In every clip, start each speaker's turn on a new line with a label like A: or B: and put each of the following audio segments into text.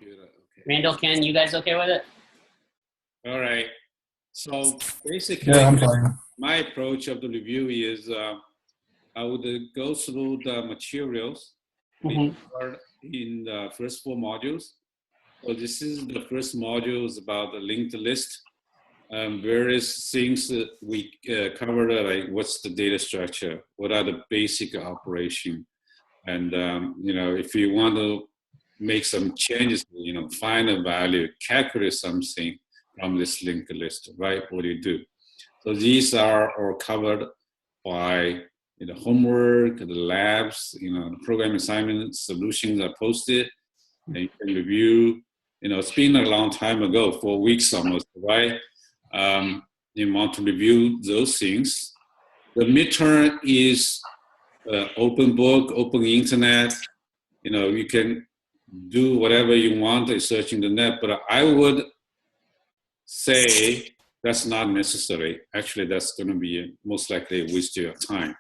A: Okay.
B: Randall, Ken, you guys okay with it?
A: All right. So basically,
C: Yeah, I'm fine.
A: my approach of the review is I would go through the materials
B: Mhm.
A: in the first 4 modules. So this is the first module is about the linked list. Various things that we covered, like what's the data structure, what are the basic operation, and if you want to make some changes, find a value, calculate something from this linked list, right? What do you do? So these are all covered by homework, the labs, the program assignment solutions are posted, and you can review. It's been a long time ago, 4 weeks almost, right? You want to review those things. The midterm is open book, open internet. You can do whatever you want, searching the net, but I would say that's not necessary. Actually, that's going to be most likely a waste of your time.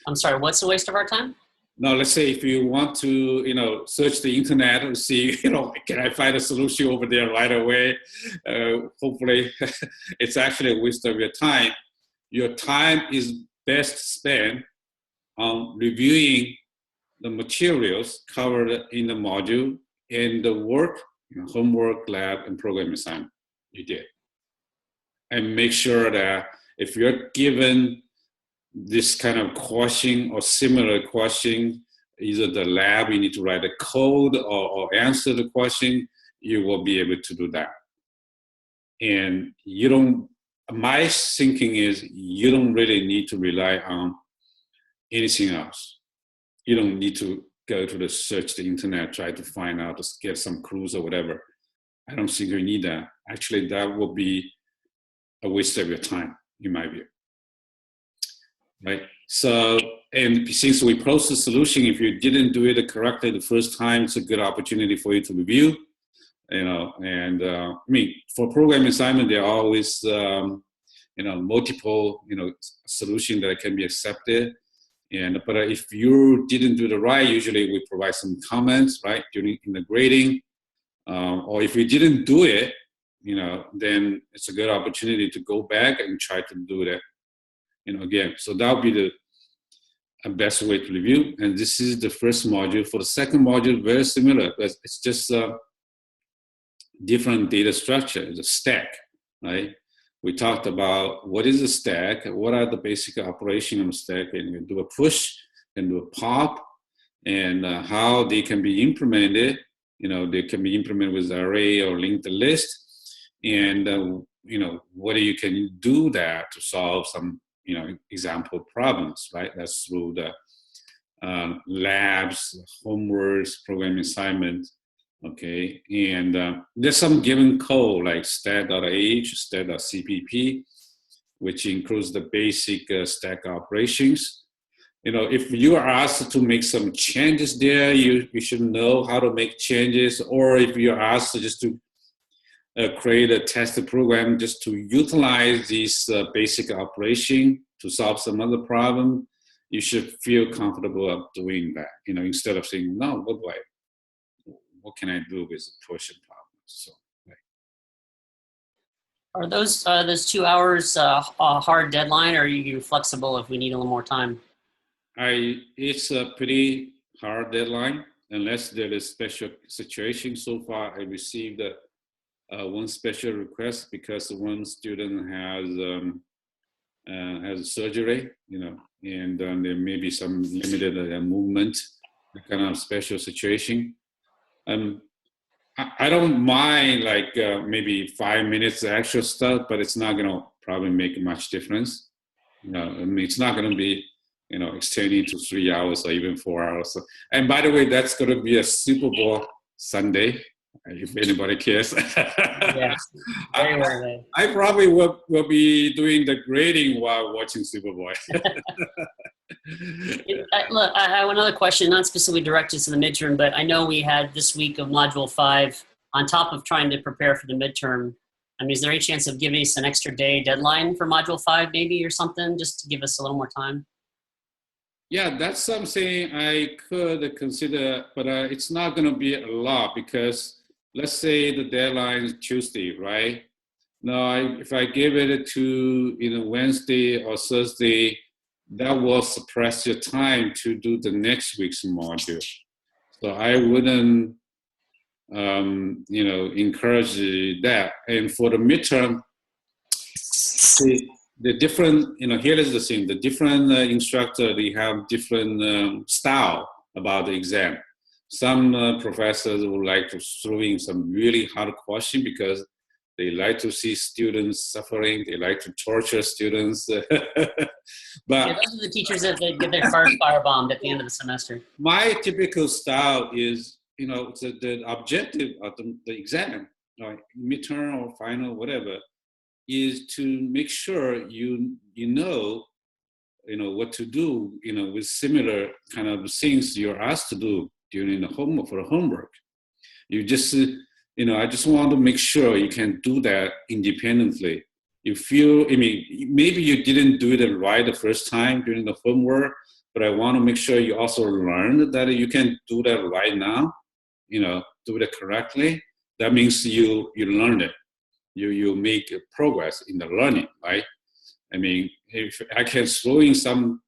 B: I'm sorry, what's the waste of our time?
A: Now, let's say if you want to, search the internet and see, can I find a solution over there right away? Hopefully, it's actually a waste of your time. Your time is best spent on reviewing the materials covered in the module and the work, homework, lab, and program assignment you did. And make sure that if you're given this kind of question or similar question, either the lab, you need to write a code or answer the question, you will be able to do that. And my thinking is you don't really need to rely on anything else. You don't need to go to search the internet, try to find out, get some clues or whatever. I don't think you need that. Actually, that will be a waste of your time, in my view. Right. So, and since we post the solution, if you didn't do it correctly the first time, it's a good opportunity for you to review. And for program assignment, there are always multiple solutions that can be accepted. But if you didn't do the right, usually we provide some comments, right, in the grading. Or if you didn't do it, then it's a good opportunity to go back and try to do that. Again, so that would be the best way to review. And this is the first module. For the second module, very similar, but it's just a different data structure. It's a stack, right? We talked about what is a stack, what are the basic operation of a stack, and you do a push and do a pop, and how they can be implemented. They can be implemented with array or linked list, and whether you can do that to solve some example problems, right? That's through the labs, homeworks, program assignment, okay? And there's some given code like stat.h, stat.cpp, which includes the basic stack operations. If you are asked to make some changes there, you should know how to make changes, or if you're asked just to create a test program just to utilize this basic operation to solve some other problem, you should feel comfortable of doing that, instead of saying, no, what can I do with push and pop? So, right.
B: Are those 2 hours a hard deadline, or are you flexible if we need a little more time?
A: It's a pretty hard deadline unless there is special situation. So far, I received one special request because one student has surgery, and there may be some limited movement, kind of special situation. I don't mind maybe 5 minutes extra stuff, but it's not going to probably make much difference. It's not going to be extending to 3 hours or even 4 hours. So, and by the way, that's going to be a Super Bowl Sunday, if anybody cares.
B: Yes, very well.
A: I probably will be doing the grading while watching Super Bowl.
B: Look, I have another question, not specifically directed to the midterm, but I know we had this week of Module 5 on top of trying to prepare for the midterm. Is there any chance of giving us an extra day deadline for Module 5 maybe or something, just to give us a little more time?
A: Yeah, that's something I could consider, but it's not going to be a lot because, let's say the deadline is Tuesday, right? Now, if I give it to Wednesday or Thursday, that will suppress your time to do the next week's module. So I wouldn't, encourage that. And for the midterm, the different, here is the thing: the different instructor, they have different style about the exam. Some professors would like to throw in some really hard question because they like to see students suffering. They like to torture students. But
B: those are the teachers that get their first firebombed at the end of the semester.
A: My typical style is, the objective of the exam, midterm or final, whatever, is to make sure you know what to do, with similar kind of things you're asked to do during the homework. You just, I just want to make sure you can do that independently. You feel, maybe you didn't do it right the first time during the homework, but I want to make sure you also learn that you can do that right now, do it correctly. That means you learn it. You make progress in the learning, right? If I can throw in some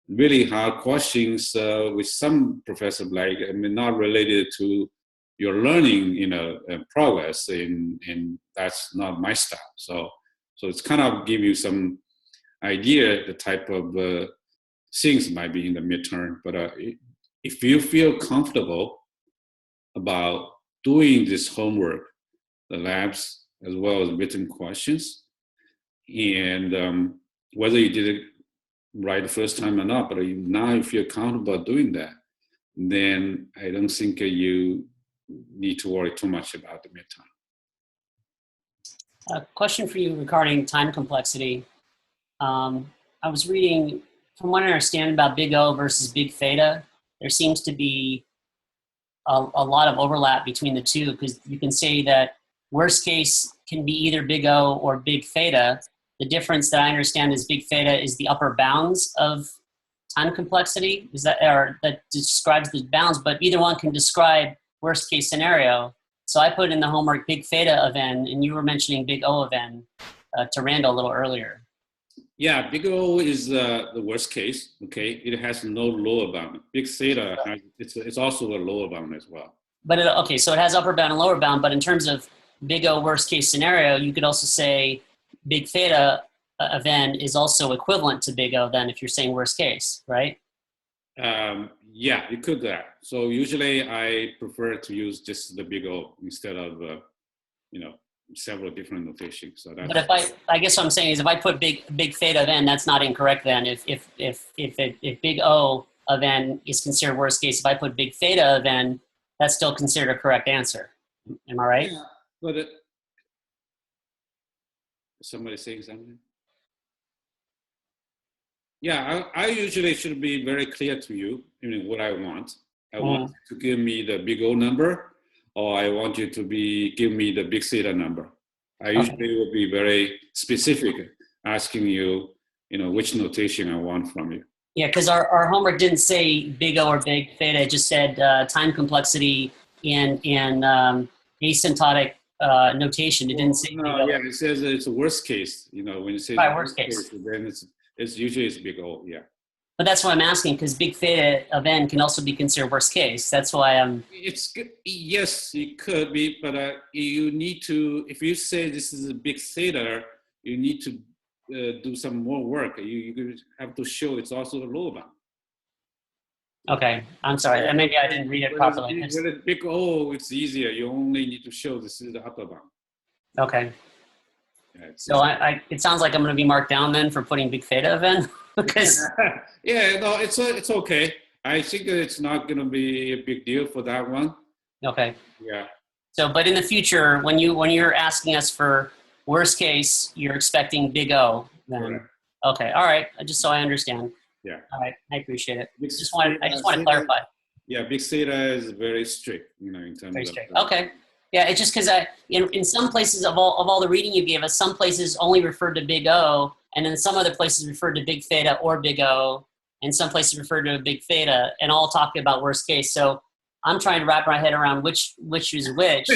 A: really hard questions with some professor, not related to your learning, progress, and that's not my style. So it's kind of give you some idea the type of things might be in the midterm. But if you feel comfortable about doing this homework, the labs as well as written questions, and whether you did it right the first time or not, but now if you're comfortable doing that, then I don't think you need to worry too much about the midterm.
B: A question for you regarding time complexity. I was reading, from what I understand about big O versus big theta, there seems to be a lot of overlap between the two, because you can say that worst case can be either big O or big theta. The difference that I understand is big theta is the upper bounds of time complexity. Is that, or that describes the bounds, but either one can describe worst case scenario. So I put in the homework big theta of n, and you were mentioning big O of n to Randall a little earlier.
A: Yeah, big O is the worst case. Okay, it has no lower bound. Big theta, it's also a lower bound as well.
B: But okay, so it has upper bound and lower bound. But in terms of big O worst case scenario, you could also say big theta of n is also equivalent to big O then, if you're saying worst case, right?
A: Yeah, you could do that. So usually I prefer to use just the big O instead of, several different notations. So that's,
B: but I guess what I'm saying is if I put big theta of n, that's not incorrect then. If big O of n is considered worst case, if I put big theta of n, that's still considered a correct answer. Am I right?
A: Yeah, but somebody saying something? Yeah, I usually should be very clear to you, what I want. I want you to give me the big O number, or I want you to give me the big theta number. I usually will be very specific, asking you, which notation I want from you.
B: Yeah, because our homework didn't say big O or big theta. It just said time complexity in asymptotic notation. It didn't say big O.
A: Yeah, it says it's a worst case. When you say
B: worst case,
A: then it's usually big O. Yeah.
B: But that's why I'm asking, because big theta of n can also be considered worst case. That's why I'm.
A: It's good. Yes, it could be, but you need to. If you say this is a big theta, you need to do some more work. You have to show it's also a lower bound.
B: Okay, I'm sorry. Maybe I didn't read it properly.
A: With a big O, it's easier. You only need to show this is the upper bound.
B: Okay.
A: Yeah,
B: so it sounds like I'm going to be marked down then for putting big theta of n. Because
A: yeah, no, it's okay. I think it's not going to be a big deal for that one.
B: Okay.
A: Yeah.
B: So, but in the future, when you're asking us for worst case, you're expecting big O then.
A: Correct.
B: Okay. All right. Just so I understand.
A: Yeah.
B: All right. I appreciate it. I just want to clarify.
A: Yeah, big theta is very strict, in terms
B: very strict. Okay. Yeah, it's just because in some places of all the reading you gave us, some places only referred to big O, and then some other places referred to big theta or big O, and some places referred to a big theta, and all talking about worst case. So I'm trying to wrap my head around which is which.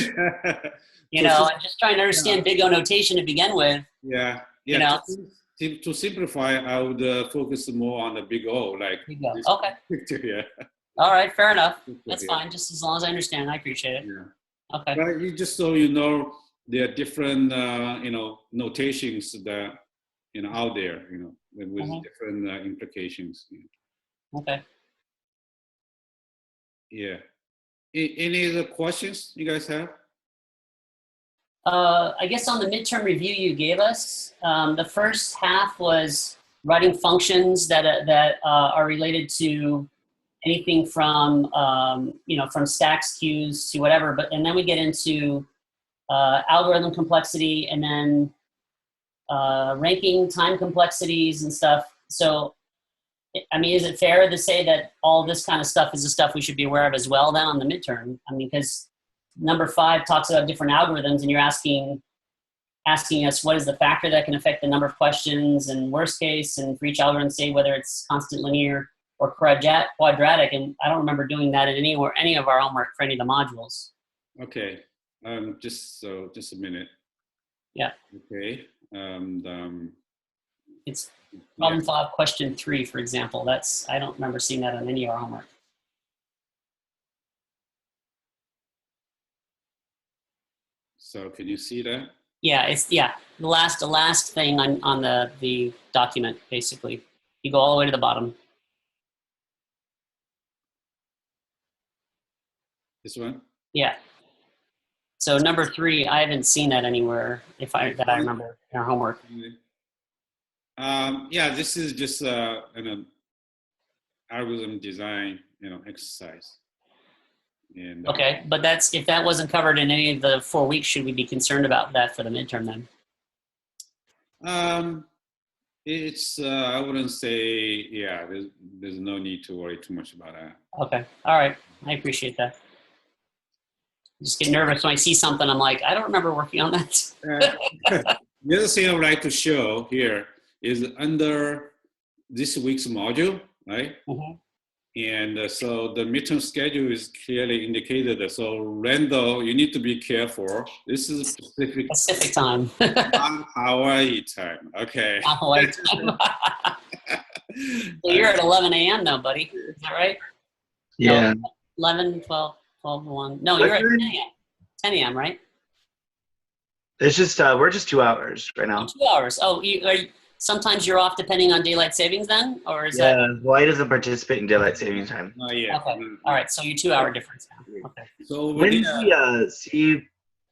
B: You know, I'm just trying to understand big O notation to begin with.
A: Yeah.
B: You know,
A: To simplify, I would focus more on the big O, like
B: big O.
A: this
B: Okay.
A: picture here.
B: All right, fair enough. That's
A: Yeah.
B: fine. Just as long as I understand, I appreciate it.
A: Yeah.
B: Okay.
A: But you just so you know, there are different notations that out there, with different implications.
B: Okay.
A: Yeah. Any other questions you guys have?
B: I guess on the midterm review you gave us, the first half was writing functions that are related to anything from from stacks, queues to whatever. And then we get into algorithm complexity and then ranking time complexities and stuff. So, I mean, is it fair to say that all this kind of stuff is the stuff we should be aware of as well then on the midterm? I mean, because number 5 talks about different algorithms, and you're asking us what is the factor that can affect the number of questions, and worst case, and for each algorithm say whether it's constant linear or quadratic. And I don't remember doing that in any of our homework for any of the modules.
A: Okay. Just a minute.
B: Yeah.
A: Okay.
B: It's problem 5, question 3, for example. I don't remember seeing that on any of our homework.
A: So can you see that?
B: Yeah, it's the last thing on the document, basically. You go all the way to the bottom.
A: This one?
B: Yeah. So number 3, I haven't seen that anywhere that I remember in our homework.
A: Yeah, this is just an algorithm design, exercise. And,
B: okay, but if that wasn't covered in any of the 4 weeks, should we be concerned about that for the midterm then?
A: It's I wouldn't say, yeah, there's no need to worry too much about that.
B: Okay, all right, I appreciate that. I just get nervous when I see something. I'm like, I don't remember working on that.
A: The other thing I would like to show here is under this week's module, right?
B: Mm-hmm.
A: And so the midterm schedule is clearly indicated. So Randall, you need to be careful. This is Pacific
B: time.
A: not Hawaii time. Okay.
B: Not Hawaii time. So you're at 11 a.m. now, buddy. Is that right?
C: Yeah.
B: No, 11, 12, 1. No, you're at 10 a.m. 10 a.m., right?
C: It's just, we're just 2 hours right now.
B: 2 hours. Oh, sometimes you're off depending on daylight savings then? Or is that?
C: Hawaii doesn't participate in daylight savings time.
A: Oh, yeah.
B: Okay. All right. So you're 2 hour difference now. Okay.
A: So
C: when's the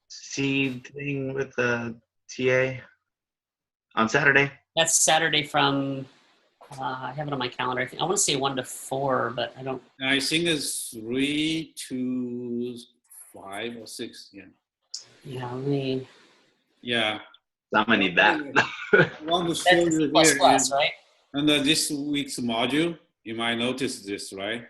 C: C thing with the TA? On Saturday?
B: That's Saturday from, I have it on my calendar. I want to say 1 to 4, but I don't.
A: I think it's 3 to 5 or 6. Yeah.
B: Yeah.
A: Yeah.
C: I'm gonna need that.
A: I want to show
B: That's
A: you
B: plus
A: here
B: plus,
A: is,
B: right?
A: under this week's module, you might notice this, right?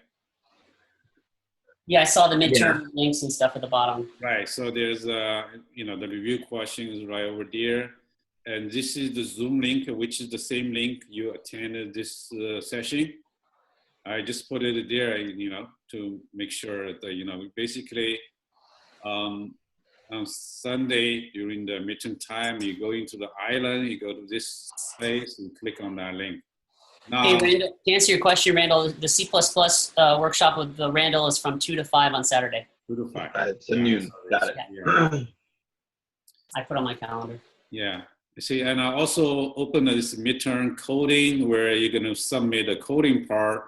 B: Yeah, I saw the midterm links and stuff at the bottom.
A: Right. So there's the review questions right over there, and this is the Zoom link, which is the same link you attended this session. I just put it there, to make sure that basically. On Sunday during the midterm time, you go into the island, you go to this place and click on that link. Now,
B: Hey, Randall, to answer your question, Randall, the C++ workshop with Randall is from 2 to 5 on Saturday.
A: 2 to 5.
C: It's a noon. Got it.
A: Yeah.
B: I put on my calendar.
A: Yeah. You see, and I also opened this midterm coding where you're going to submit the coding part,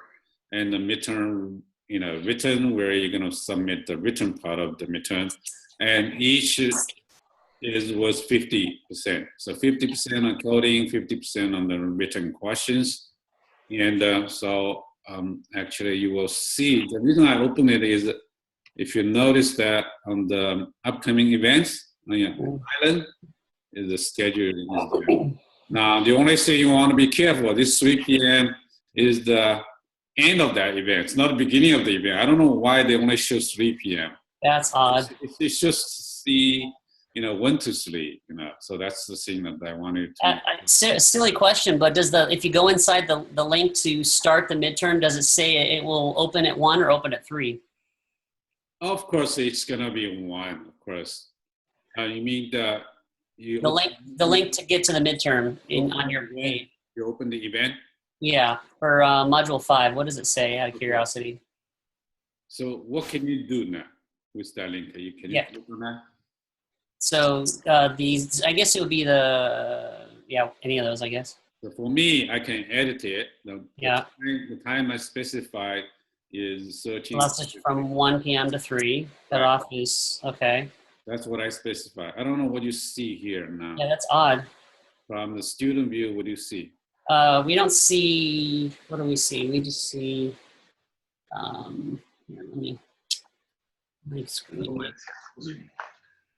A: and the midterm, written where you're going to submit the written part of the midterm. And each was 50%. So 50% on coding, 50% on the written questions. And so actually you will see, the reason I open it is that if you notice that on the upcoming events on your island, is the schedule is there. Now, the only thing you want to be careful, this 3 p.m. is the end of that event. It's not the beginning of the event. I don't know why they only show 3 p.m.
B: That's odd.
A: It's just see, when to sleep, So that's the thing that I wanted to.
B: Silly question, but if you go inside the link to start the midterm, does it say it will open at 1 or open at 3?
A: Of course, it's gonna be one. Of course. You mean you
B: The link to get to the midterm on your page.
A: You open the event.
B: Yeah, for module 5. What does it say? Out of curiosity.
A: So what can you do now with that link? Can you click on that?
B: So these, I guess it would be any of those, I guess.
A: So for me, I can edit it.
B: Yeah.
A: The time I specified is 13.
B: Well, that's from 1 p.m. to 3. Cutoff is, okay.
A: That's what I specify. I don't know what you see here now.
B: Yeah, that's odd.
A: From the student view, what do you see?
B: We don't see, what do we see? We just see, here, let me screen.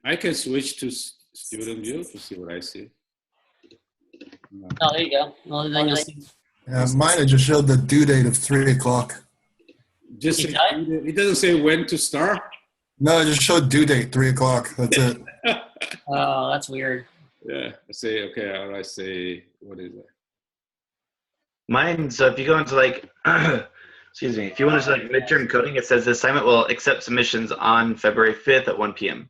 A: I can switch to student view to see what I see.
B: Oh, there you go. Well, then you'll see.
D: Mine, it just showed the due date of 3 o'clock.
A: It doesn't say when to start.
D: No, it just showed due date 3 o'clock. That's it.
B: Oh, that's weird.
A: Yeah, I say, okay, how do I say, what is it?
C: Mine, so if you go into like, excuse me, if you want to select midterm coding, it says the assignment will accept submissions on February 5th at 1 p.m.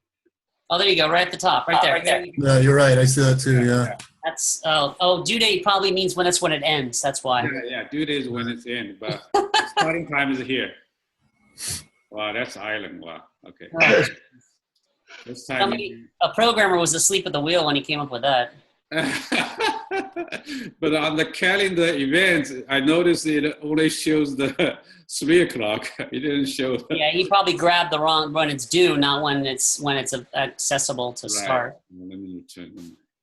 B: Oh, there you go, right at the top, right there.
D: Yeah, you're right. I see that too. Yeah.
B: That's due date probably means when it ends. That's why.
A: Yeah, due date is when it's in, but starting time is here. Wow, that's island. Wow. Okay.
B: Oh.
A: This time
B: A programmer was asleep at the wheel when he came up with that.
A: But on the calendar events, I noticed it only shows the 3 o'clock. It didn't show.
B: Yeah, he probably grabbed the wrong when it's due, not when it's accessible to start.
A: Let me check.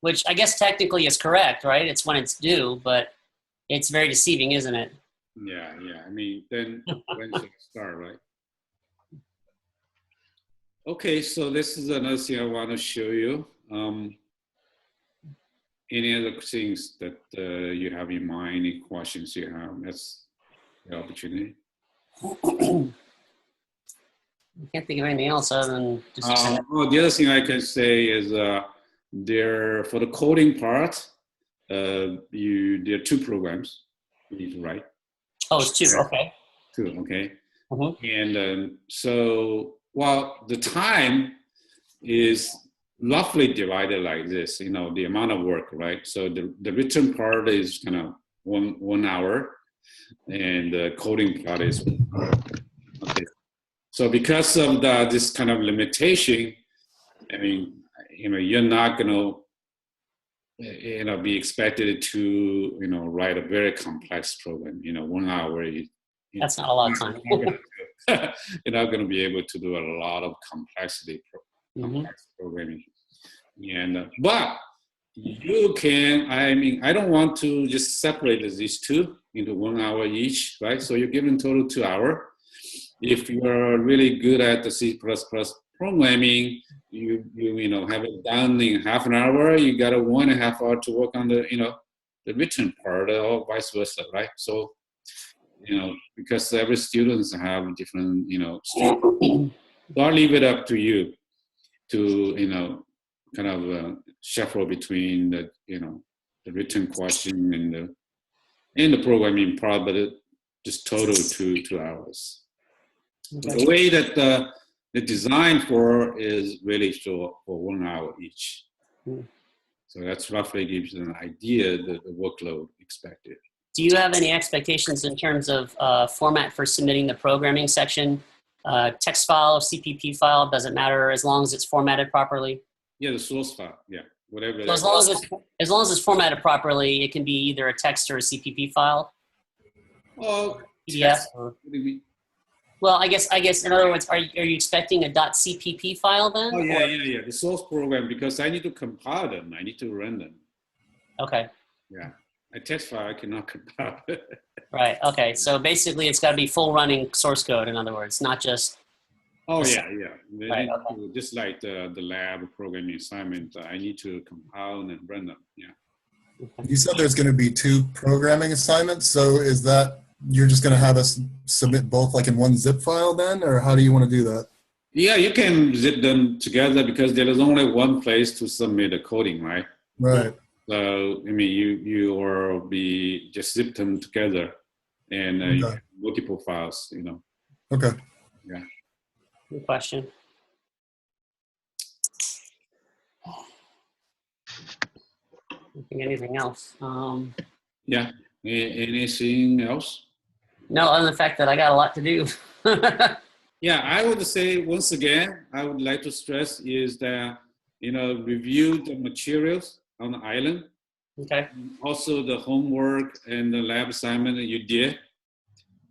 B: Which I guess technically is correct, right? It's when it's due, but it's very deceiving, isn't it?
A: Yeah. I mean, then when should it start, right? Okay, so this is another thing I want to show you. Any other things that you have in mind, any questions you have? That's the opportunity.
B: I can't think of anything else other than just
A: the other thing I can say is for the coding part, there are 2 programs you need to write.
B: Oh, it's 2, okay.
A: 2, okay.
B: Mm-hmm.
A: And so, the time is roughly divided like this, the amount of work, right? So the written part is kind of one hour, and the coding part is 1 hour. Okay. So because of this kind of limitation, I mean, you're not going to, be expected to, write a very complex program. 1 hour.
B: That's not a lot of time.
A: You're not going to be able to do a lot of complex programming. And but you can. I mean, I don't want to just separate these 2 into 1 hour each, right? So you're given total 2 hours. If you're really good at the C++ programming, you have it done in half an hour. You got a 1.5 hour to work on the the written part, or vice versa, right? So because every students have different so I'll leave it up to you to kind of shuffle between the the written question and the programming part, but just total 2 hours. Okay. The way that the design for is really for 1 hour each. So that's roughly gives you an idea the workload expected.
B: Do you have any expectations in terms of format for submitting the programming section? Text file, CPP file, doesn't matter as long as it's formatted properly?
A: Yeah, the source file, yeah. Whatever.
B: So as long as it's formatted properly, it can be either a text or a CPP file?
A: Oh,
B: PDF? What do you mean? Well, I guess in other words, are you expecting a .cpp file then?
A: Oh, yeah. The source program, because I need to compile them. I need to run them.
B: Okay.
A: Yeah. A text file, I cannot compile.
B: Right. Okay. So basically, it's got to be full running source code. In other words, not just.
A: Oh yeah.
B: Right, okay.
A: Just like the lab programming assignment, I need to compile and run them. Yeah.
D: You said there's going to be 2 programming assignments. So is that you're just going to have us submit both like in one zip file then, or how do you want to do that?
A: Yeah, you can zip them together because there is only one place to submit the coding, right?
D: Right.
A: So I mean, you will be just zip them together, and you have multiple files.
D: Okay.
A: Yeah.
B: Good question. I don't think anything else.
A: Yeah. Anything else?
B: No, other than the fact that I got a lot to do.
A: Yeah, I would say once again, I would like to stress is that, review the materials on the island,
B: Okay.
A: also the homework and the lab assignment that you did.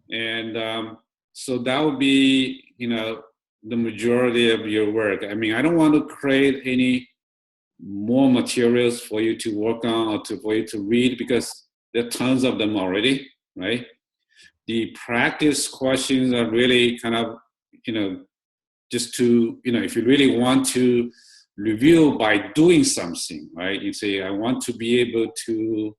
A: And so that would be, the majority of your work. I mean, I don't want to create any more materials for you to work on or for you to read because there are tons of them already, right? The practice questions are really kind of, just to, if you really want to review by doing something, right? You say, I want to be able to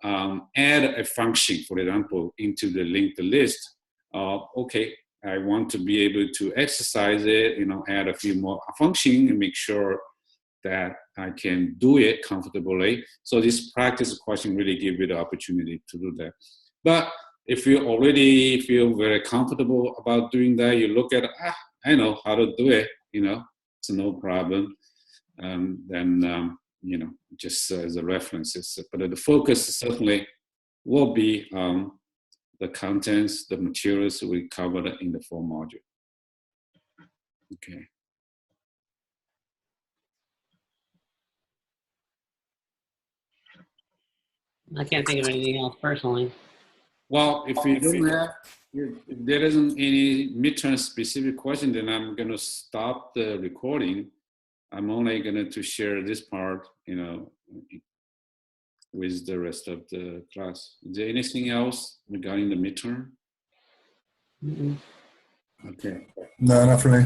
A: add a function, for example, into the linked list. Okay, I want to be able to exercise it, add a few more functions and make sure that I can do it comfortably. So this practice question really gives you the opportunity to do that. But if you already feel very comfortable about doing that, you look at, I know how to do it, it's no problem. Then, just as a reference. But the focus certainly will be the contents, the materials we covered in the 4 module. Okay.
B: I can't think of anything else personally.
A: Well, if there isn't any midterm specific question, then I'm going to stop the recording. I'm only going to share this part, with the rest of the class. Is there anything else regarding the midterm?
B: Mm-mm.
A: Okay.
D: No, not for me.